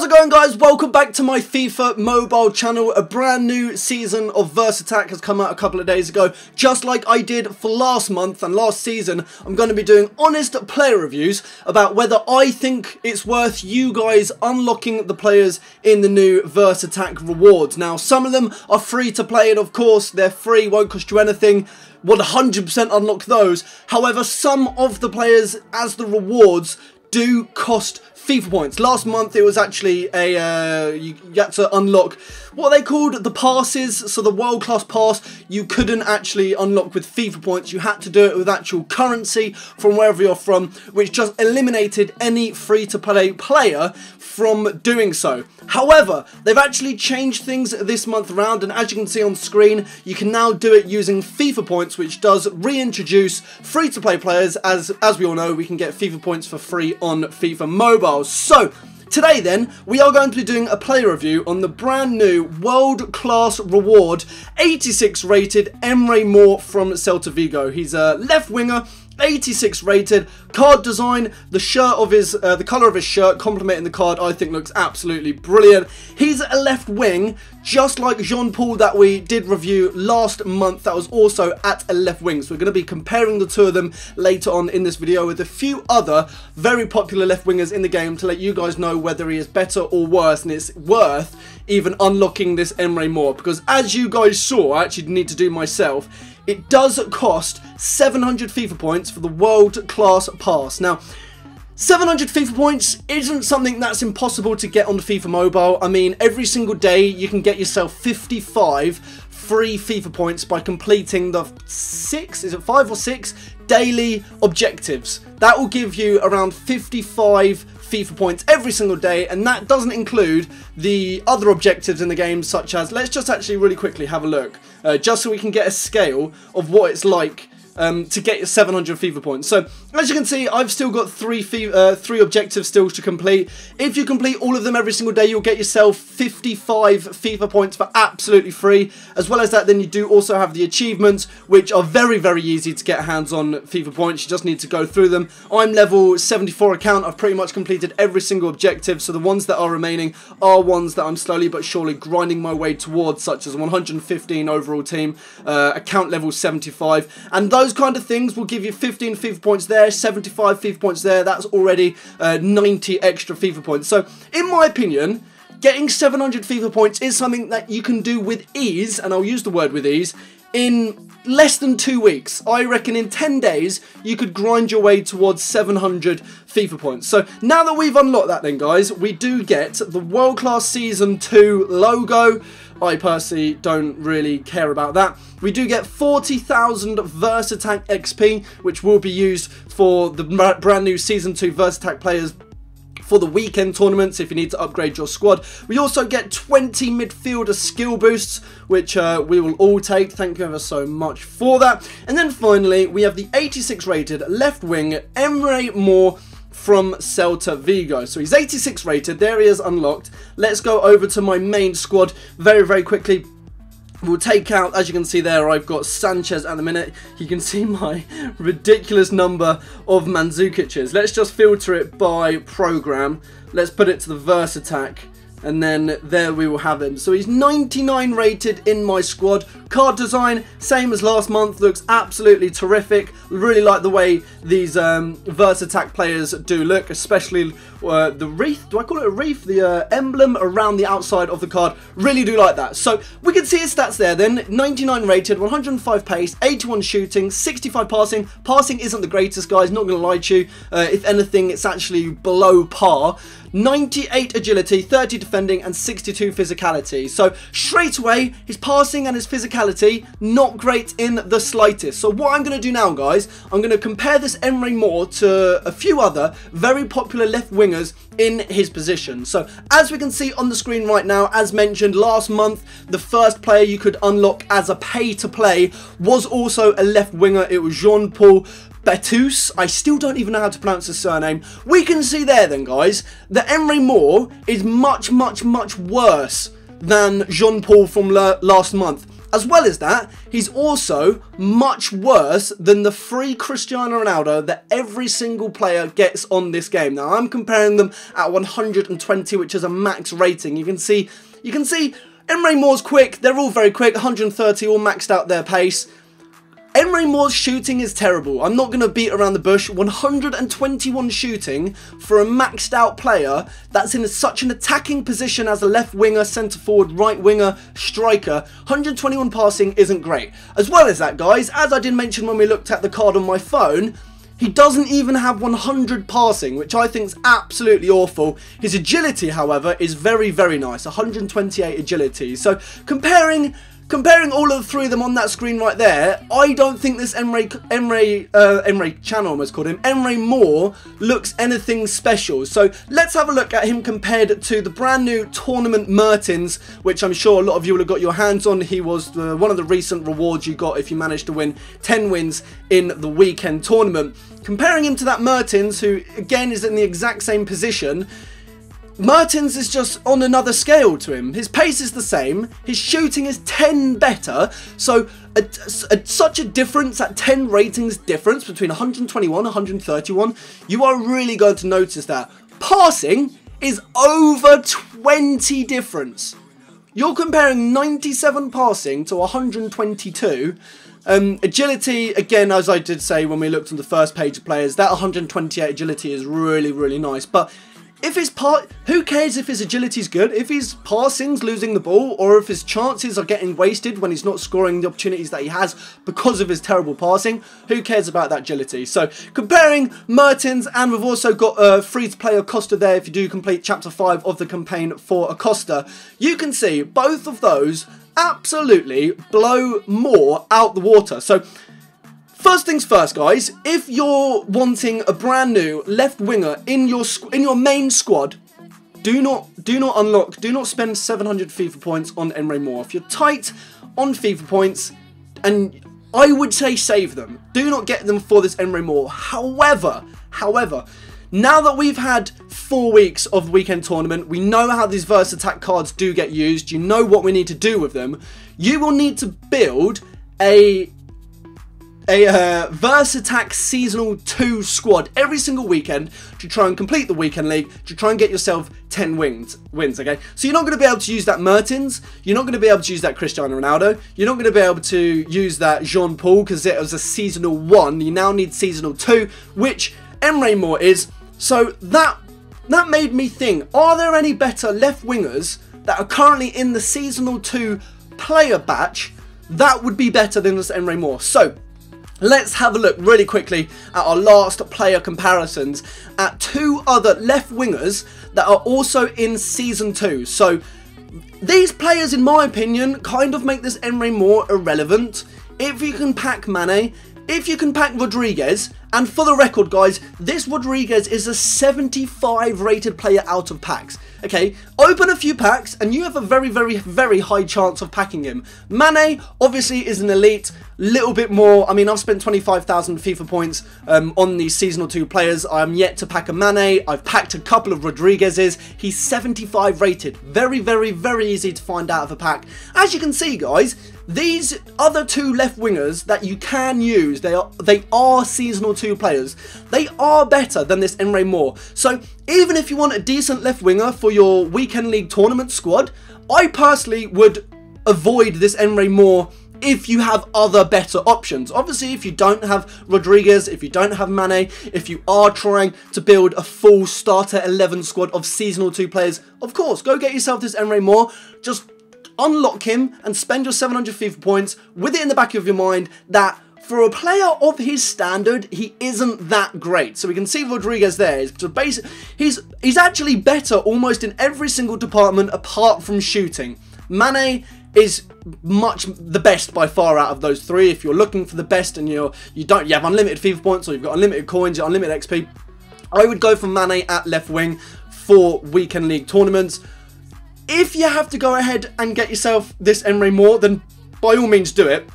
How's it going, guys? Welcome back to my FIFA mobile channel. A brand new season of Versattack has come out a couple of days ago. Just like I did for last month and last season, I'm going to be doing honest player reviews about whether I think it's worth you guys unlocking the players in the new Versattack rewards. Now, some of them are free to play, and of course, they're free, won't cost you anything. 100% unlock those. However, some of the players as the rewards do cost FIFA points. Last month it was actually a you had to unlock what they called the passes. So the world class pass you couldn't actually unlock with FIFA points. You had to do it with actual currency from wherever you're from, which just eliminated any free to play player from doing so. However, they've actually changed things this month around, and as you can see on screen, you can now do it using FIFA points, which does reintroduce free to play players. As we all know, we can get FIFA points for free on FIFA Mobile. So today then, we are going to be doing a player review on the brand new world-class reward 86 rated Emre Mor from Celta Vigo. He's a left winger, 86 rated. Card design, the shirt of his the colour of his shirt complementing the card, I think looks absolutely brilliant. He's a left wing, just like Jean-Paul that we did review last month, that was also at a left wing. So we're going to be comparing the two of them later on in this video with a few other very popular left wingers in the game to let you guys know whether he is better or worse, and it's worth even unlocking this Emre Mor, because as you guys saw, I actually need to do myself, it does cost 700 FIFA points for the world-class pass. Now, 700 FIFA points isn't something that's impossible to get on the FIFA Mobile. I mean, every single day you can get yourself 55 free FIFA points by completing the 5 or 6 daily objectives. That will give you around 55 FIFA points every single day, and that doesn't include the other objectives in the game, such as, let's just actually really quickly have a look, just so we can get a scale of what it's like to get your 700 FIFA points. So as you can see, I've still got three objectives still to complete. If you complete all of them every single day, you'll get yourself 55 FIFA points for absolutely free. As well as that, then you do also have the achievements, which are very, very easy to get hands on FIFA points. You just need to go through them. I'm level 74 account. I've pretty much completed every single objective, so the ones that are remaining are ones that I'm slowly but surely grinding my way towards, such as 115 overall team, account level 75, and those kind of things will give you 15 FIFA points there, 75 FIFA points there. That's already 90 extra FIFA points. So in my opinion, getting 700 FIFA points is something that you can do with ease, and I'll use the word with ease, in less than 2 weeks. I reckon in 10 days you could grind your way towards 700 FIFA points. So now that we've unlocked that then, guys, we do get the World Class Season 2 logo. I personally don't really care about that. We do get 40,000 Versattack XP, which will be used for the brand new Season 2 Versattack players for the weekend tournaments if you need to upgrade your squad. We also get 20 midfielder skill boosts, which we will all take. Thank you ever so much for that. And then finally, we have the 86 rated left wing Emre Mor from Celta Vigo. So he's 86 rated, there he is unlocked. Let's go over to my main squad very, very quickly. We'll take out, as you can see there, I've got Sanchez at the minute. You can see my ridiculous number of Mandzukic's. Let's just filter it by program. Let's put it to the Versattack, and then there we will have him. So he's 99 rated in my squad. Card design, same as last month, looks absolutely terrific. Really like the way these Versattack players do look, especially the wreath, do I call it a wreath? The emblem around the outside of the card. Really do like that. So we can see his stats there then. 99 rated, 105 pace, 81 shooting, 65 passing. Passing isn't the greatest, guys, not going to lie to you. If anything, it's actually below par. 98 agility, 30 defending, and 62 physicality. So straight away, his passing and his physicality, not great in the slightest. So what I'm going to do now, guys, I'm going to compare this Emre Mor to a few other very popular left wingers in his position. So as we can see on the screen right now, as mentioned last month, the first player you could unlock as a pay to play was also a left winger. It was Jean-Paul Betus. I still don't even know how to pronounce his surname. We can see there then, guys, that Emre Mor is much, much, much worse than Jean-Paul from last month. As well as that, he's also much worse than the free Cristiano Ronaldo that every single player gets on this game. Now, I'm comparing them at 120, which is a max rating. You can see Emre More's quick. They're all very quick. 130, all maxed out their pace. Emre More's shooting is terrible. I'm not going to beat around the bush. 121 shooting for a maxed out player that's in such an attacking position as a left winger, centre forward, right winger, striker. 121 passing isn't great. As well as that, guys, as I did mention when we looked at the card on my phone, he doesn't even have 100 passing, which I think is absolutely awful. His agility, however, is very, very nice. 128 agility. So comparing all of the three of them on that screen right there, I don't think this Emre Can, I almost called him, Emre Moore looks anything special. So let's have a look at him compared to the brand new tournament Mertens, which I'm sure a lot of you will have got your hands on. He was one of the recent rewards you got if you managed to win 10 wins in the weekend tournament. Comparing him to that Mertens, who again is in the exact same position, Mertens is just on another scale to him. His pace is the same, his shooting is 10 better, so such a difference, at 10 ratings difference between 121 and 131, you are really going to notice that. Passing is over 20 difference. You're comparing 97 passing to 122. Agility, again, as I did say when we looked on the first page of players, that 128 agility is really, really nice, but if his who cares if his agility is good? If his passing's losing the ball, or if his chances are getting wasted when he's not scoring the opportunities that he has because of his terrible passing, who cares about that agility? So comparing Mertens, and we've also got free-to-play Acosta there if you do complete Chapter 5 of the campaign for Acosta. You can see both of those absolutely blow Moore out the water. So first things first, guys, if you're wanting a brand new left winger in your main squad, do not spend 700 FIFA points on Emre Moore. If you're tight on FIFA points, and I would say save them. Do not get them for this Emre Moore. However, now that we've had 4 weeks of weekend tournament, we know how these Versatac cards do get used. You know what we need to do with them. You will need to build a Versatac Seasonal 2 squad every single weekend to try and complete the weekend league, to try and get yourself 10 wins, okay? So you're not going to be able to use that Mertens, you're not going to be able to use that Cristiano Ronaldo, you're not going to be able to use that Jean-Paul because it was a Seasonal 1, you now need Seasonal 2, which Emre Moore is. So that made me think, are there any better left wingers that are currently in the Seasonal 2 player batch that would be better than this Emre Moore? So let's have a look really quickly at our last player comparisons at 2 other left wingers that are also in Season 2. So these players, in my opinion, kind of make this Emre Moore irrelevant. If you can pack Mane, if you can pack Rodriguez, and for the record, guys, this Rodriguez is a 75 rated player out of packs. Okay, open a few packs and you have a very, very, very high chance of packing him. Mane, obviously, is an elite, little bit more. I mean, I've spent 25,000 FIFA points on these Seasonal 2 players. I am yet to pack a Mane. I've packed a couple of Rodriguez's. He's 75 rated. Very, very, very easy to find out of a pack. As you can see, guys, these other 2 left wingers that you can use, they are Seasonal 2 players. They are better than this Emre Moore. So even if you want a decent left winger for your weekend league tournament squad, I personally would avoid this Emre Moore if you have other better options. Obviously, if you don't have Rodriguez, if you don't have Mane, if you are trying to build a full starter 11 squad of Seasonal 2 players, of course, go get yourself this Emre Moore. Just unlock him and spend your 700 FIFA points with it in the back of your mind that for a player of his standard, he isn't that great. So we can see Rodriguez there. He's actually better almost in every single department apart from shooting. Mane is much the best by far out of those 3. If you're looking for the best and you have unlimited FIFA points, or you've got unlimited coins, you're unlimited XP, I would go for Mane at left wing for weekend league tournaments. If you have to go ahead and get yourself this Emre Moore, then by all means do it.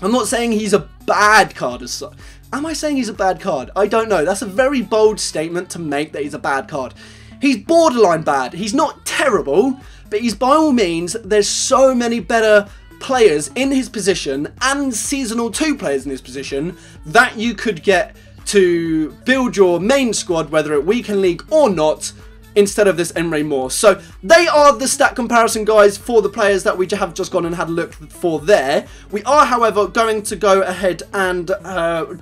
I'm not saying he's a bad card as such. Am I saying he's a bad card? I don't know. That's a very bold statement to make, that he's a bad card. He's borderline bad. He's not terrible, but he's by all means, there's so many better players in his position and seasonal 2 players in his position that you could get to build your main squad, whether it weekend league or not, instead of this Emre Moore. So they are the stat comparison, guys, for the players that we have just gone and had a look for there. We are, however, going to go ahead and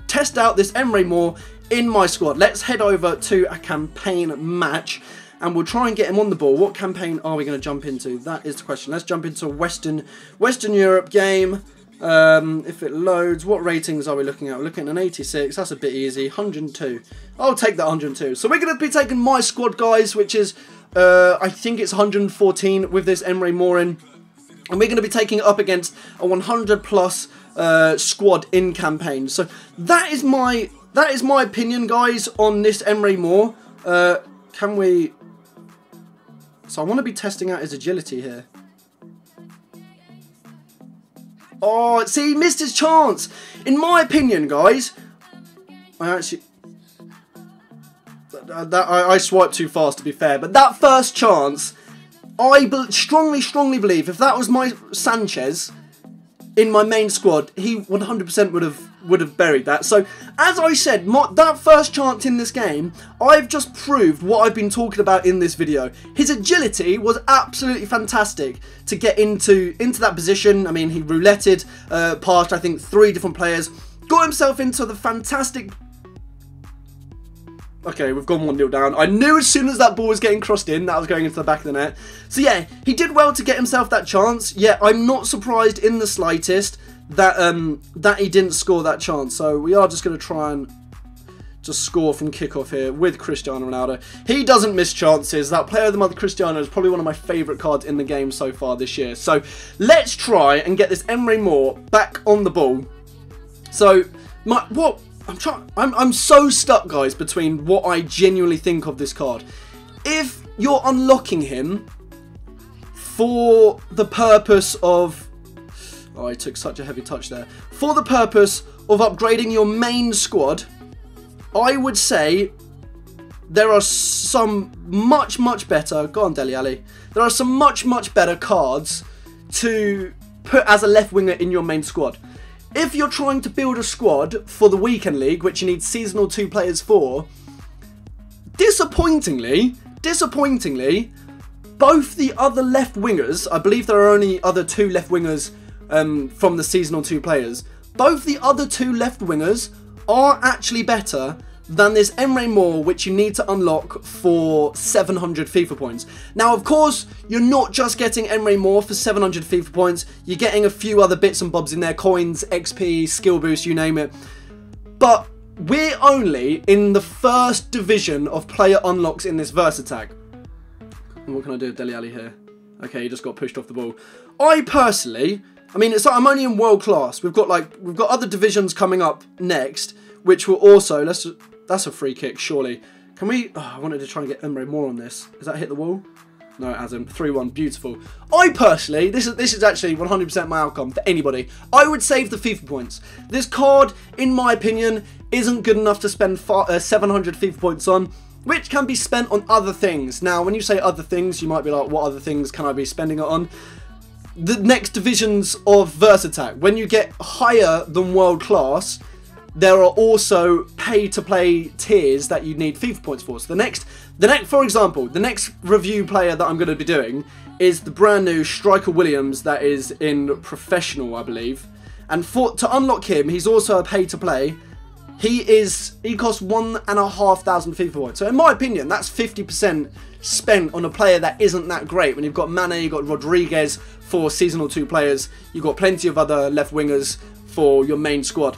test out this Emre Moore in my squad. Let's head over to a campaign match and we'll try and get him on the ball. What campaign are we going to jump into? That is the question. Let's jump into a Western Europe game. If it loads, what ratings are we looking at? We're looking at an 86. That's a bit easy. 102. I'll take that 102. So we're going to be taking my squad, guys, which is I think it's 114 with this Emre Moore in, and we're going to be taking it up against a 100 plus squad in campaign. So that is my opinion, guys, on this Emre Moore. Can we? So I want to be testing out his agility here. Oh, see, he missed his chance. In my opinion, guys, I swiped too fast, to be fair. But that first chance, I strongly believe if that was my Sanchez in my main squad, he 100% would have buried that. So, as I said, that first chance in this game, I've just proved what I've been talking about in this video. His agility was absolutely fantastic to get into that position. I mean, he rouletted past, I think, 3 different players, got himself into the fantastic... Okay, we've gone 1-0 down. I knew as soon as that ball was getting crossed in, that was going into the back of the net. So yeah, he did well to get himself that chance. Yeah, I'm not surprised in the slightest that that he didn't score that chance. So we are just going to try and just score from kickoff here with Cristiano Ronaldo. He doesn't miss chances. That player of the month, Cristiano, is probably one of my favourite cards in the game so far this year. So let's try and get this Emre Moore back on the ball. So I'm so stuck, guys, between what I genuinely think of this card. If you're unlocking him for the purpose of... Oh, I took such a heavy touch there. For the purpose of upgrading your main squad, I would say there are some much better... Go on, Dele Alli. There are some much better cards to put as a left winger in your main squad. If you're trying to build a squad for the weekend league, which you need seasonal 2 players for, disappointingly, both the other left wingers, I believe there are only other 2 left wingers from the seasonal 2 players, both the other 2 left wingers are actually better than this Emre Moore, which you need to unlock for 700 FIFA points. Now, of course, you're not just getting Emre Moore for 700 FIFA points. You're getting a few other bits and bobs in there, coins, XP, skill boost, you name it. But we're only in the first division of player unlocks in this Versattack. What can I do with Dele Alli here? Okay, he just got pushed off the ball. I personally, I mean, it's like I'm only in world class. We've got other divisions coming up next, which will also, that's a free kick, surely. Can we... Oh, I wanted to try and get Emre Moore on this. Has that hit the wall? No, it hasn't. 3-1. Beautiful. I personally... This is actually 100% my outcome for anybody. I would save the FIFA points. This card, in my opinion, isn't good enough to spend 700 FIFA points on, which can be spent on other things. Now, when you say other things, you might be like, what other things can I be spending it on? The next divisions of Versattack. When you get higher than world class... There are also pay-to-play tiers that you need FIFA points for. So for example, the next review player that I'm going to be doing is the brand new Striker Williams that is in Professional, I believe. And to unlock him, he's also a pay-to-play. He costs 1,500 FIFA points. So in my opinion, that's 50% spent on a player that isn't that great. When you've got Mane, you've got Rodriguez for seasonal 2 players. You've got plenty of other left wingers for your main squad.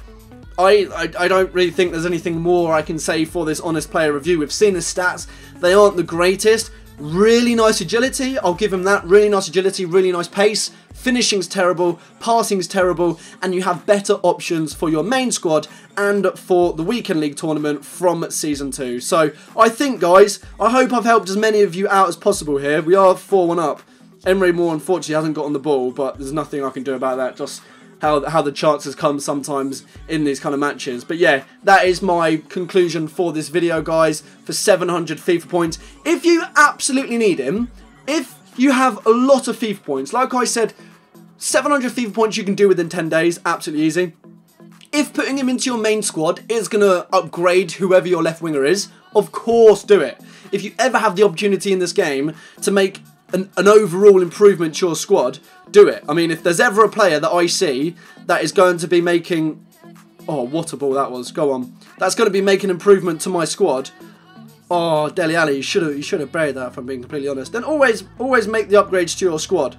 I don't really think there's anything more I can say for this honest player review. We've seen his stats. They aren't the greatest. Really nice agility. I'll give him that. Really nice agility, really nice pace. Finishing's terrible. Passing's terrible. And you have better options for your main squad and for the Weekend League tournament from Season 2. So, I think, guys, I hope I've helped as many of you out as possible here. We are 4-1 up. Emre Moore, unfortunately, hasn't got on the ball, but there's nothing I can do about that. Just... how the chances come sometimes in these kind of matches. But yeah, that is my conclusion for this video, guys, for 700 FIFA points. If you absolutely need him, if you have a lot of FIFA points, like I said, 700 FIFA points you can do within 10 days, absolutely easy. If putting him into your main squad is going to upgrade whoever your left winger is, of course do it. If you ever have the opportunity in this game to make an overall improvement to your squad, do it. I mean, if there's ever a player that I see that is going to be making... Oh, what a ball that was. Go on. That's going to be making improvement to my squad. Oh, Dele Alli, you should have buried that, if I'm being completely honest. Then always make the upgrades to your squad.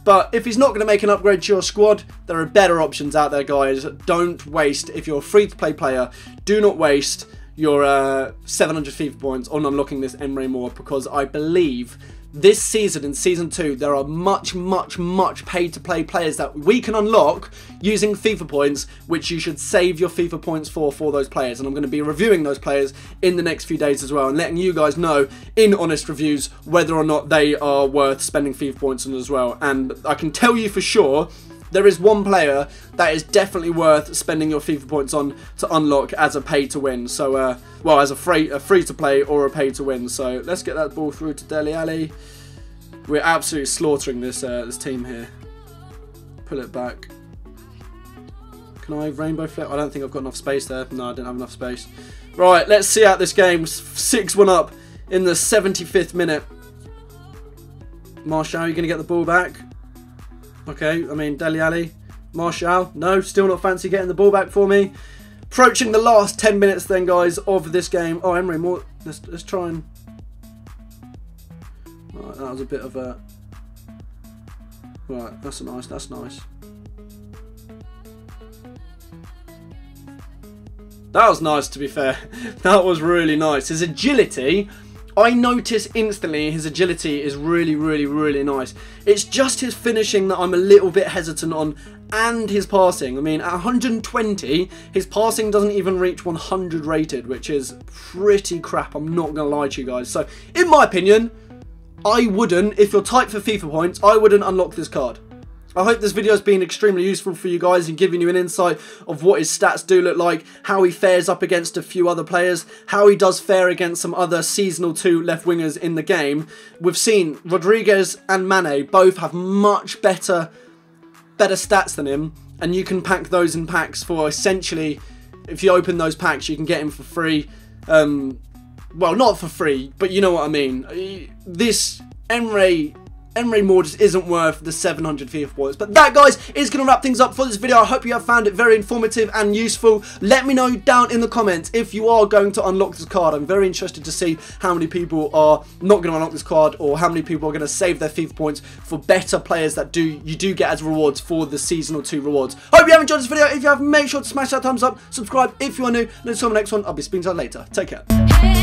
But if he's not going to make an upgrade to your squad, there are better options out there, guys. Don't waste, if you're a free-to-play player, do not waste your 700 FIFA points on unlocking this Emre Mor, because I believe this season, in Season 2, there are much paid-to-play players that we can unlock using FIFA points, which you should save your FIFA points for those players. And I'm going to be reviewing those players in the next few days as well, and letting you guys know in honest reviews whether or not they are worth spending FIFA points on as well. And I can tell you for sure, there is one player that is definitely worth spending your FIFA points on to unlock as a pay-to-win. So, well, as a free-to-play or a pay-to-win. So, let's get that ball through to Dele Alli. We're absolutely slaughtering this this team here. Pull it back. Can I rainbow flip? I don't think I've got enough space there. No, I didn't have enough space. Right, let's see out this game. 6-1 up in the 75th minute. Martial, you going to get the ball back? Okay, I mean, Dele Alli, Martial, no, still not fancy getting the ball back for me. Approaching the last 10 minutes then, guys, of this game. Oh, Emre Mor, let's try and... Right, that was a bit of a... Right, that's nice. That was nice, to be fair. That was really nice. His agility... I notice instantly his agility is really nice. It's just his finishing that I'm a little bit hesitant on, and his passing. I mean, at 120, his passing doesn't even reach 100 rated, which is pretty crap. I'm not going to lie to you guys. So, in my opinion, I wouldn't, if you're tight for FIFA points, I wouldn't unlock this card. I hope this video has been extremely useful for you guys and giving you an insight of what his stats do look like, how he fares up against a few other players, how he does fare against some other Seasonal 2 left wingers in the game. We've seen Rodriguez and Mane both have much better stats than him, and you can pack those in packs for essentially, if you open those packs, you can get him for free. Well, not for free, but you know what I mean. This Emre Mor just isn't worth the 700 FIFA points. But that, guys, is going to wrap things up for this video. I hope you have found it very informative and useful. Let me know down in the comments if you are going to unlock this card. I'm very interested to see how many people are not going to unlock this card, or how many people are going to save their FIFA points for better players that you do get as rewards for the Seasonal 2 rewards. Hope you have enjoyed this video. If you have, make sure to smash that thumbs up, subscribe if you are new, and until the next one, I'll be speaking to you later. Take care.